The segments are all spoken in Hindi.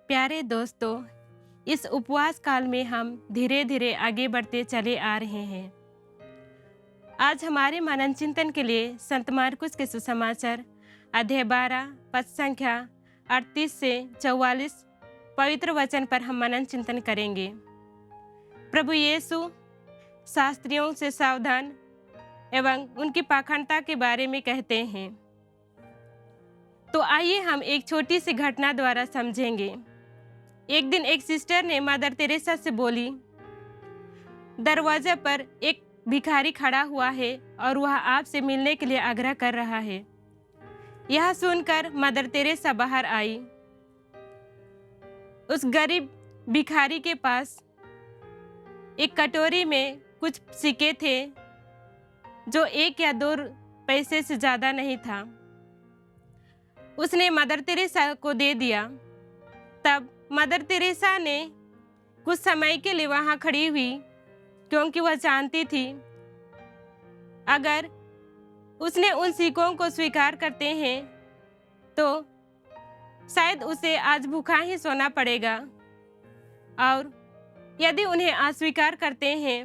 प्यारे दोस्तों, इस उपवास काल में हम धीरे धीरे आगे बढ़ते चले आ रहे हैं। आज हमारे मनन चिंतन के लिए संत मार्कुस के सुसमाचार अध्याय 12 पद संख्या 38 से 44 पवित्र वचन पर हम मनन चिंतन करेंगे। प्रभु यीशु शास्त्रियों से सावधान एवं उनकी पाखंडता के बारे में कहते हैं। तो आइए हम एक छोटी सी घटना द्वारा समझेंगे। एक दिन एक सिस्टर ने मदर तेरेसा से बोली, दरवाजा पर एक भिखारी खड़ा हुआ है और वह आपसे मिलने के लिए आग्रह कर रहा है। यह सुनकर मदर तेरेसा बाहर आई। उस गरीब भिखारी के पास एक कटोरी में कुछ सिक्के थे जो 1 या 2 पैसे से ज़्यादा नहीं था। उसने मदर तेरेसा को दे दिया। तब मदर तेरेसा ने कुछ समय के लिए वहाँ खड़ी हुई, क्योंकि वह जानती थी अगर उसने उन सिक्कों को स्वीकार करते हैं तो शायद उसे आज भूखा ही सोना पड़ेगा, और यदि उन्हें अस्वीकार करते हैं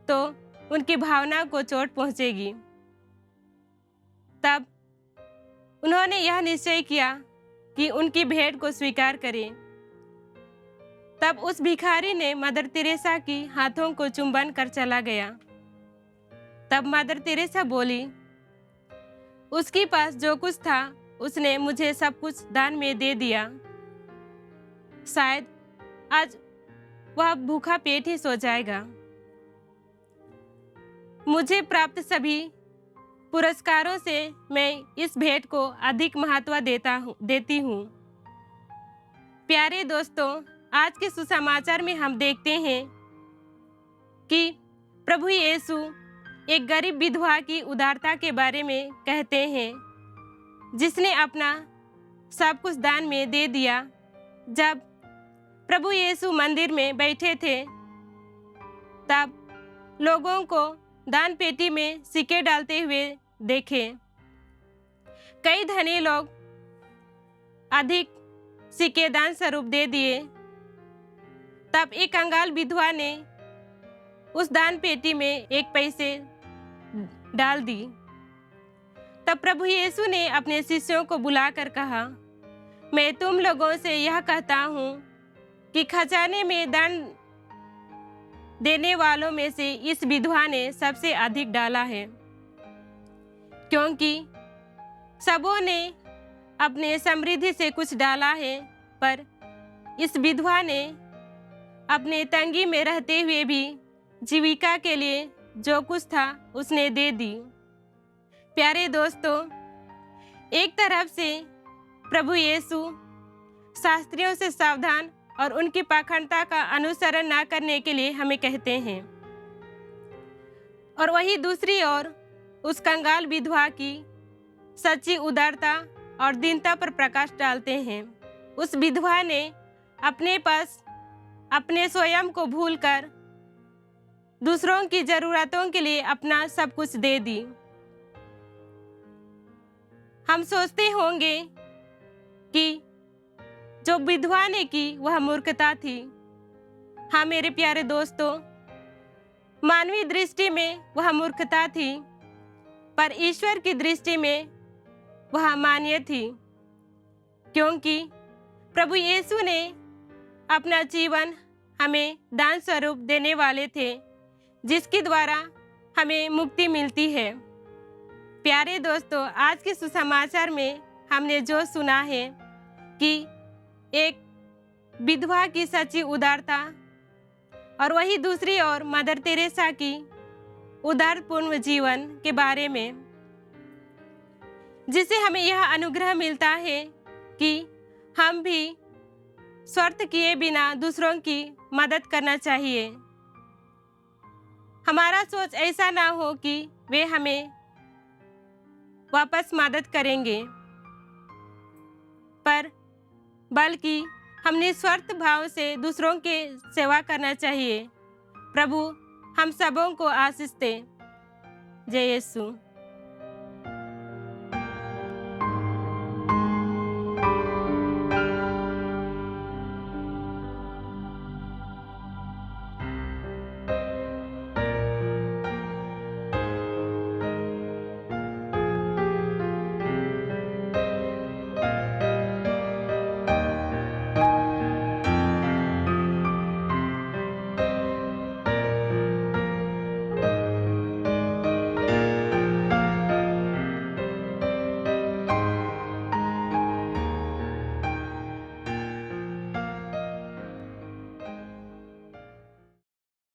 तो उनकी भावना को चोट पहुंचेगी। तब उन्होंने यह निश्चय किया कि उनकी भेंट को स्वीकार करें। तब उस भिखारी ने मदर तेरेसा की हाथों को चुंबन कर चला गया। तब मदर तेरेसा बोली, उसके पास जो कुछ था उसने मुझे सब कुछ दान में दे दिया। शायद आज वह भूखा पेट ही सो जाएगा। मुझे प्राप्त सभी पुरस्कारों से मैं इस भेंट को अधिक महत्व देती हूँ। प्यारे दोस्तों, आज के सुसमाचार में हम देखते हैं कि प्रभु यीशु एक गरीब विधवा की उदारता के बारे में कहते हैं, जिसने अपना सब कुछ दान में दे दिया। जब प्रभु यीशु मंदिर में बैठे थे तब लोगों को दान पेटी में सिक्के डालते हुए देखे। कई धनी लोग अधिक सिक्के दान स्वरूप दे दिए। तब एक कंगाल विधवा ने उस दान पेटी में 1 पैसे डाल दी। तब प्रभु यीशु ने अपने शिष्यों को बुलाकर कहा, मैं तुम लोगों से यह कहता हूँ कि खजाने में दान देने वालों में से इस विधवा ने सबसे अधिक डाला है, क्योंकि सबों ने अपने समृद्धि से कुछ डाला है, पर इस विधवा ने अपने तंगी में रहते हुए भी जीविका के लिए जो कुछ था उसने दे दी। प्यारे दोस्तों, एक तरफ से प्रभु यीशु शास्त्रियों से सावधान और उनकी पाखंडता का अनुसरण न करने के लिए हमें कहते हैं, और वही दूसरी ओर उस कंगाल विधवा की सच्ची उदारता और दीनता पर प्रकाश डालते हैं। उस विधवा ने अपने पास अपने स्वयं को भूलकर दूसरों की जरूरतों के लिए अपना सब कुछ दे दी। हम सोचते होंगे कि जो विधवा ने की वह मूर्खता थी। हाँ मेरे प्यारे दोस्तों, मानवीय दृष्टि में वह मूर्खता थी, पर ईश्वर की दृष्टि में वह मान्य थी, क्योंकि प्रभु यीशु ने अपना जीवन हमें दान स्वरूप देने वाले थे, जिसके द्वारा हमें मुक्ति मिलती है। प्यारे दोस्तों, आज के सुसमाचार में हमने जो सुना है कि एक विधवा की सच्ची उदारता और वही दूसरी ओर मदर तेरेसा की उदारपूर्ण जीवन के बारे में, जिससे हमें यह अनुग्रह मिलता है कि हम भी स्वार्थ किए बिना दूसरों की मदद करना चाहिए। हमारा सोच ऐसा ना हो कि वे हमें वापस मदद करेंगे, पर बल्कि हम निस्वार्थ भाव से दूसरों के सेवा करना चाहिए। प्रभु हम सबों को आशीष दे। जय यीशु।